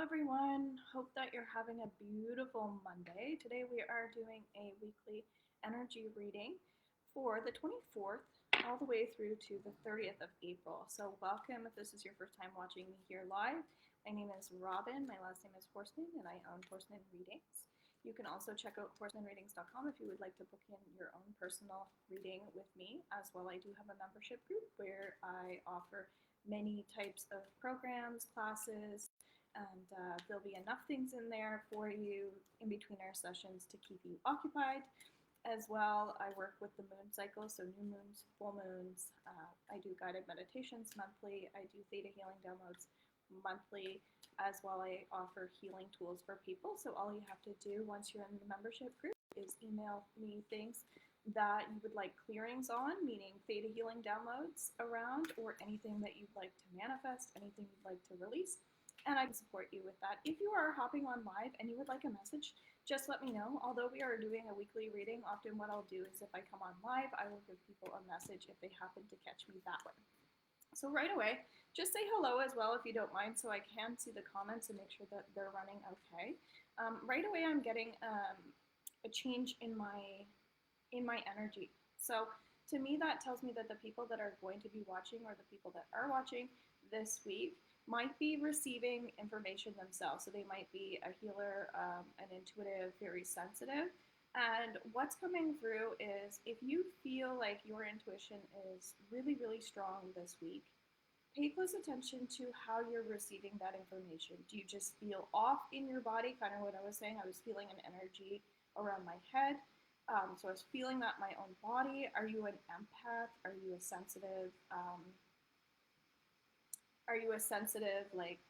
everyone. Hope that you're having a beautiful Monday. Today we are doing a weekly energy reading for the 24th all the way through to the 30th of April. So welcome if this is your first time watching me here live. My name is Robin. My last name is Horseman and I own Horseman Readings. You can also check out horsemanreadings.com if you would like to book in your own personal reading with me. As well, I do have a membership group where I offer many types of programs, classes, and there'll be enough things in there for you in between our sessions to keep you occupied. As well, I work with the moon cycle, so new moons, full moons. I do guided meditations monthly. I do theta healing downloads monthly. As well, I offer healing tools for people. So all you have to do once you're in the membership group is email me things that you would like clearings on, meaning theta healing downloads around, or anything that you'd like to manifest, anything you'd like to release, and I can support you with that. If you are hopping on live and you would like a message, just let me know. Although we are doing a weekly reading, often what I'll do is if I come on live, I will give people a message if they happen to catch me that way. So right away, just say hello as well if you don't mind, so I can see the comments and make sure that they're running okay. Right away, I'm getting a change in my energy. So to me, that tells me that the people that are going to be watching, or the people that are watching this week, might be receiving information themselves. So they might be a healer, an intuitive, very sensitive. And what's coming through is if you feel like your intuition is really, really strong this week, pay close attention to how you're receiving that information. Do you just feel off in your body? Kind of what I was saying. I was feeling an energy around my head. So I was feeling that in my own body. Are you an empath? Are you a sensitive? Are you a sensitive, like,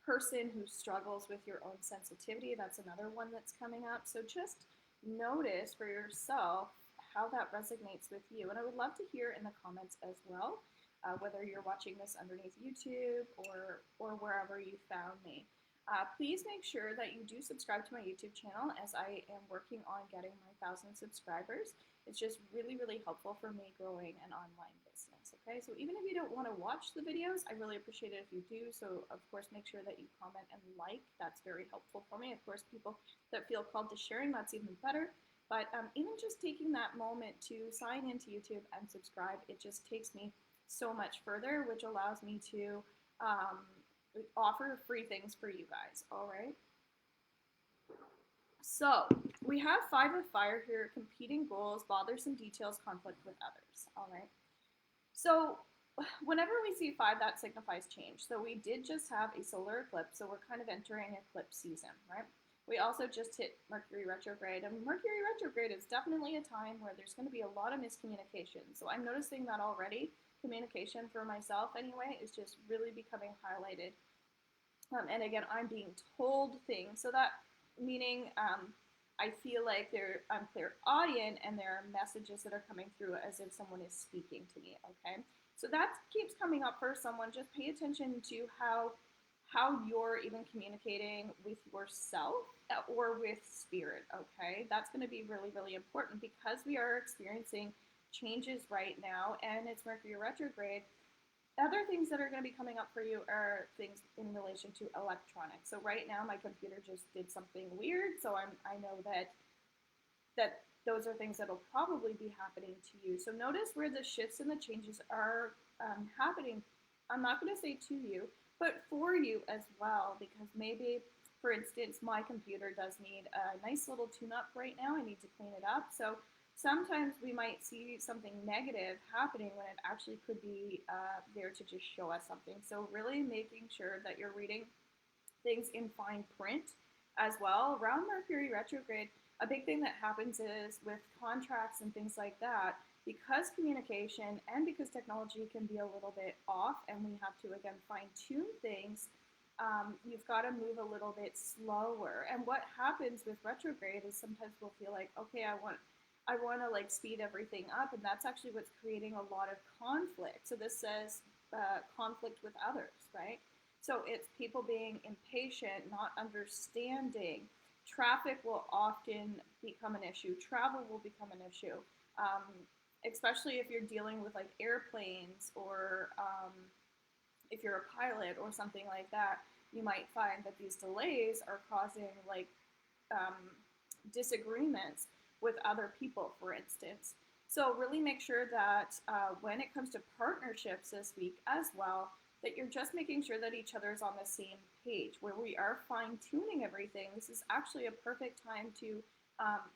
person who struggles with your own sensitivity? That's another one that's coming up. So just notice for yourself how that resonates with you. And I would love to hear in the comments as well, whether you're watching this underneath YouTube or wherever you found me. Please make sure that you do subscribe to my YouTube channel, as I am working on getting my 1,000 subscribers. It's just really, really helpful for me growing an online business, okay? So even if you don't want to watch the videos, I really appreciate it if you do. So, of course, make sure that you comment and like. That's very helpful for me. Of course, people that feel called to sharing, that's even better. But even just taking that moment to sign into YouTube and subscribe, it just takes me so much further, which allows me to offer free things for you guys, all right? So we have 5 of fire here: competing goals, bothersome details, conflict with others, all right? So whenever we see 5, that signifies change. So we did just have a solar eclipse, so we're kind of entering eclipse season, right? We also just hit Mercury retrograde, and Mercury retrograde is definitely a time where there's going to be a lot of miscommunication. So I'm noticing that already. Communication for myself, anyway, is just really becoming highlighted. And again, I'm being told things. So that meaning I feel like I'm clairaudient, and there are messages that are coming through as if someone is speaking to me, okay? So that keeps coming up for someone. Just pay attention to how you're even communicating with yourself or with spirit, okay? That's going to be really, really important because we are experiencing changes right now, and it's Mercury retrograde. Other things that are going to be coming up for you are things in relation to electronics. So right now my computer just did something weird, so I know that those are things that will probably be happening to you. So notice where the shifts and the changes are happening. I'm not going to say to you, but for you as well, because maybe, for instance, my computer does need a nice little tune-up right now. I need to clean it up. So sometimes we might see something negative happening when it actually could be there to just show us something. So really making sure that you're reading things in fine print as well. Around Mercury retrograde, a big thing that happens is with contracts and things like that, because communication and because technology can be a little bit off, and we have to, again, fine-tune things, you've got to move a little bit slower. And what happens with retrograde is sometimes we'll feel like, okay, I want to like speed everything up, and that's actually what's creating a lot of conflict. So this says conflict with others, right? So it's people being impatient, not understanding. Traffic will often become an issue. Travel will become an issue, especially if you're dealing with like airplanes or if you're a pilot or something like that, you might find that these delays are causing like um, disagreements with other people, for instance. So really make sure that when it comes to partnerships this week as well, that you're just making sure that each other is on the same page, where we are fine tuning everything. This is actually a perfect time to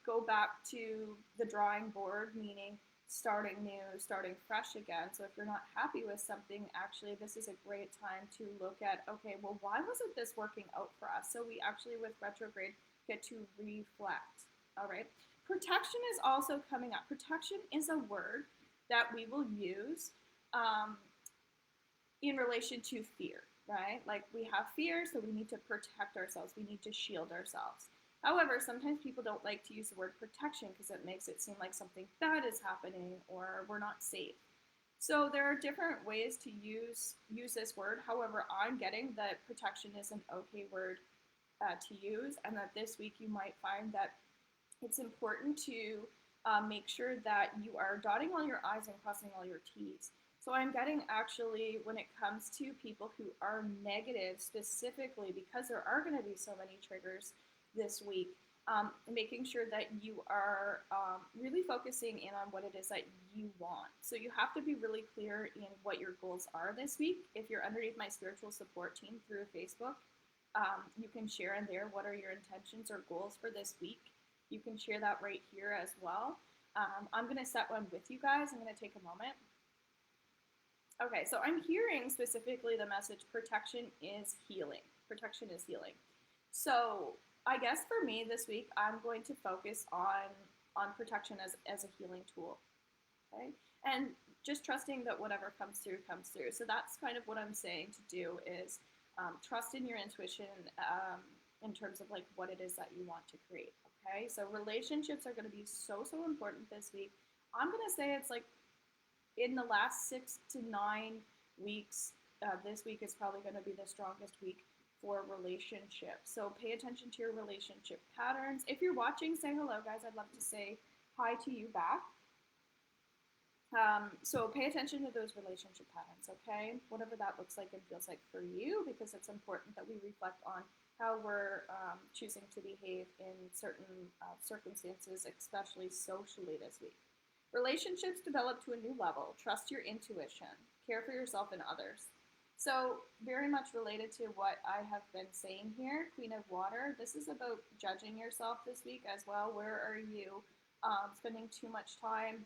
go back to the drawing board, meaning starting new, starting fresh again. So if you're not happy with something, actually, this is a great time to look at, okay, well, why wasn't this working out for us? So we actually, with retrograde, get to reflect. All right. Protection is also coming up. Protection is a word that we will use in relation to fear, right? Like we have fear, so we need to protect ourselves. We need to shield ourselves. However, sometimes people don't like to use the word protection because it makes it seem like something bad is happening or we're not safe. So there are different ways to use this word. However, I'm getting that protection is an okay word to use, and that this week you might find that it's important to make sure that you are dotting all your I's and crossing all your T's. So I'm getting actually, when it comes to people who are negative specifically, because there are going to be so many triggers this week, making sure that you are really focusing in on what it is that you want. So you have to be really clear in what your goals are this week. If you're underneath my spiritual support team through Facebook, you can share in there what are your intentions or goals for this week. You can share that right here as well. I'm going to set one with you guys. I'm going to take a moment. Okay, so I'm hearing specifically the message protection is healing. Protection is healing. So I guess for me this week, I'm going to focus on protection as a healing tool. Okay, and just trusting that whatever comes through comes through. So that's kind of what I'm saying to do is trust in your intuition in terms of like what it is that you want to create. Okay, so relationships are going to be so important this week. I'm going to say it's like in the last 6 to 9 weeks, this week is probably going to be the strongest week for relationships. So pay attention to your relationship patterns. If you're watching, say hello, guys. I'd love to say hi to you back. So pay attention to those relationship patterns, okay? Whatever that looks like and feels like for you, because it's important that we reflect on how we're choosing to behave in certain circumstances, especially socially this week. Relationships develop to a new level. Trust your intuition. Care for yourself and others. So very much related to what I have been saying here, Queen of Water. This is about judging yourself this week as well. Where are you spending too much time,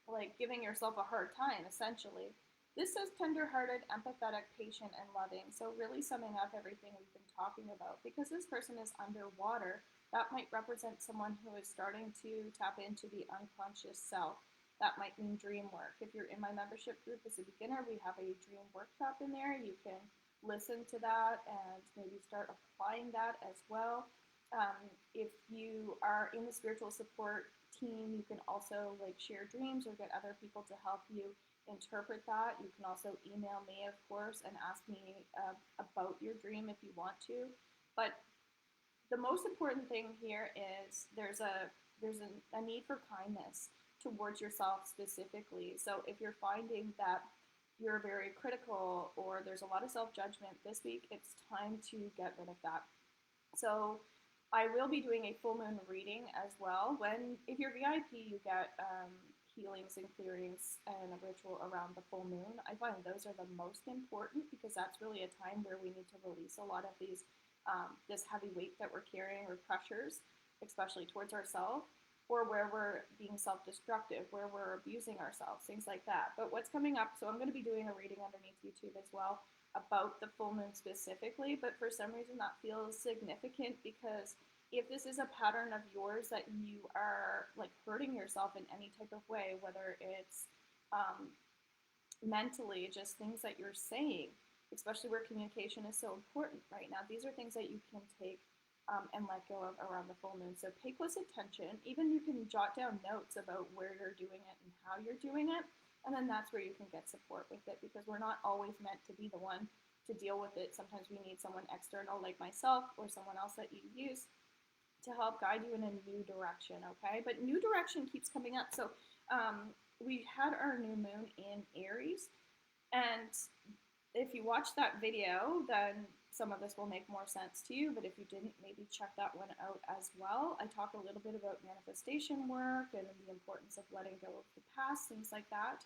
like giving yourself a hard time, essentially? This says tender-hearted, empathetic, patient, and loving. So really summing up everything we've been talking about. Because this person is underwater, that might represent someone who is starting to tap into the unconscious self. That might mean dream work. If you're in my membership group as a beginner, we have a dream workshop in there. You can listen to that and maybe start applying that as well. If you are in the spiritual support team, you can also like share dreams or get other people to help you interpret that. You can also email me, of course, and ask me about your dream if you want to. But the most important thing here is there's a need for kindness towards yourself specifically. So if you're finding that you're very critical or there's a lot of self-judgment this week, it's time to get rid of that. So I will be doing a full moon reading as well. If you're VIP, you get healings and clearings and a ritual around the full moon. I find those are the most important because that's really a time where we need to release a lot of these this heavy weight that we're carrying or pressures, especially towards ourselves, or where we're being self-destructive, where we're abusing ourselves, things like that. But what's coming up, so I'm going to be doing a reading underneath YouTube as well about the full moon specifically, but for some reason that feels significant because if this is a pattern of yours that you are like hurting yourself in any type of way, whether it's mentally, just things that you're saying, especially where communication is so important right now. These are things that you can take and let go of around the full moon. So pay close attention. Even you can jot down notes about where you're doing it and how you're doing it. And then that's where you can get support with it because we're not always meant to be the one to deal with it. Sometimes we need someone external like myself or someone else that you use to help guide you in a new direction, okay? But new direction keeps coming up. So we had our new moon in Aries, and if you watch that video, then some of this will make more sense to you. But if you didn't, maybe check that one out as well. I talk a little bit about manifestation work and the importance of letting go of the past, things like that.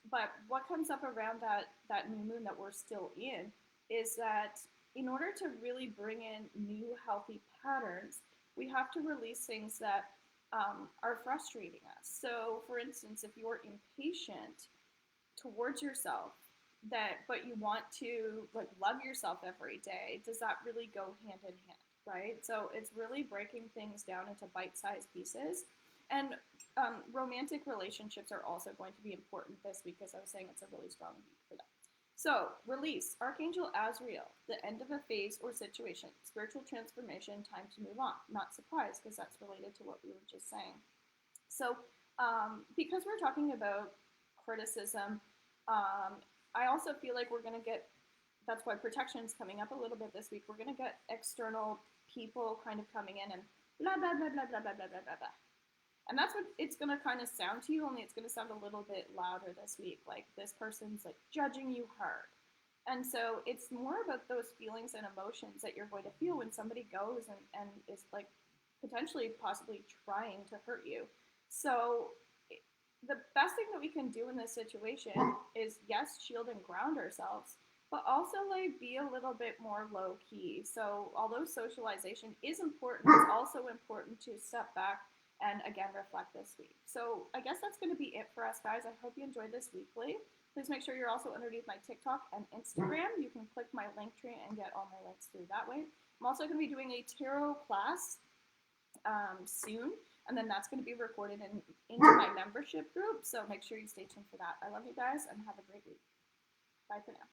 But what comes up around that new moon that we're still in is that in order to really bring in new healthy patterns, we have to release things that are frustrating us. So, for instance, if you're impatient towards yourself, that but you want to like love yourself every day, does that really go hand in hand, right? So it's really breaking things down into bite-sized pieces. And romantic relationships are also going to be important this week, because I was saying it's a really strong week for that. So, release, Archangel Azrael, the end of a phase or situation, spiritual transformation, time to move on. Not surprised, because that's related to what we were just saying. So, because we're talking about criticism, I also feel like we're going to get, that's why protection is coming up a little bit this week. We're going to get external people kind of coming in and blah, blah, blah, blah, blah, blah, blah, blah, blah, blah. And that's what it's going to kind of sound to you, only it's going to sound a little bit louder this week. Like this person's like judging you hard. And so it's more about those feelings and emotions that you're going to feel when somebody goes and is like potentially possibly trying to hurt you. So the best thing that we can do in this situation is, yes, shield and ground ourselves, but also like be a little bit more low key. So although socialization is important, it's also important to step back and again reflect this week. So I guess that's going to be it for us, guys. I hope you enjoyed this weekly. Please make sure you're also underneath my TikTok and Instagram. You can click my link tree and get all my links through that way. I'm also going to be doing a tarot class soon, and then that's going to be recorded into my membership group. So make sure you stay tuned for that. I love you guys and have a great week. Bye for now.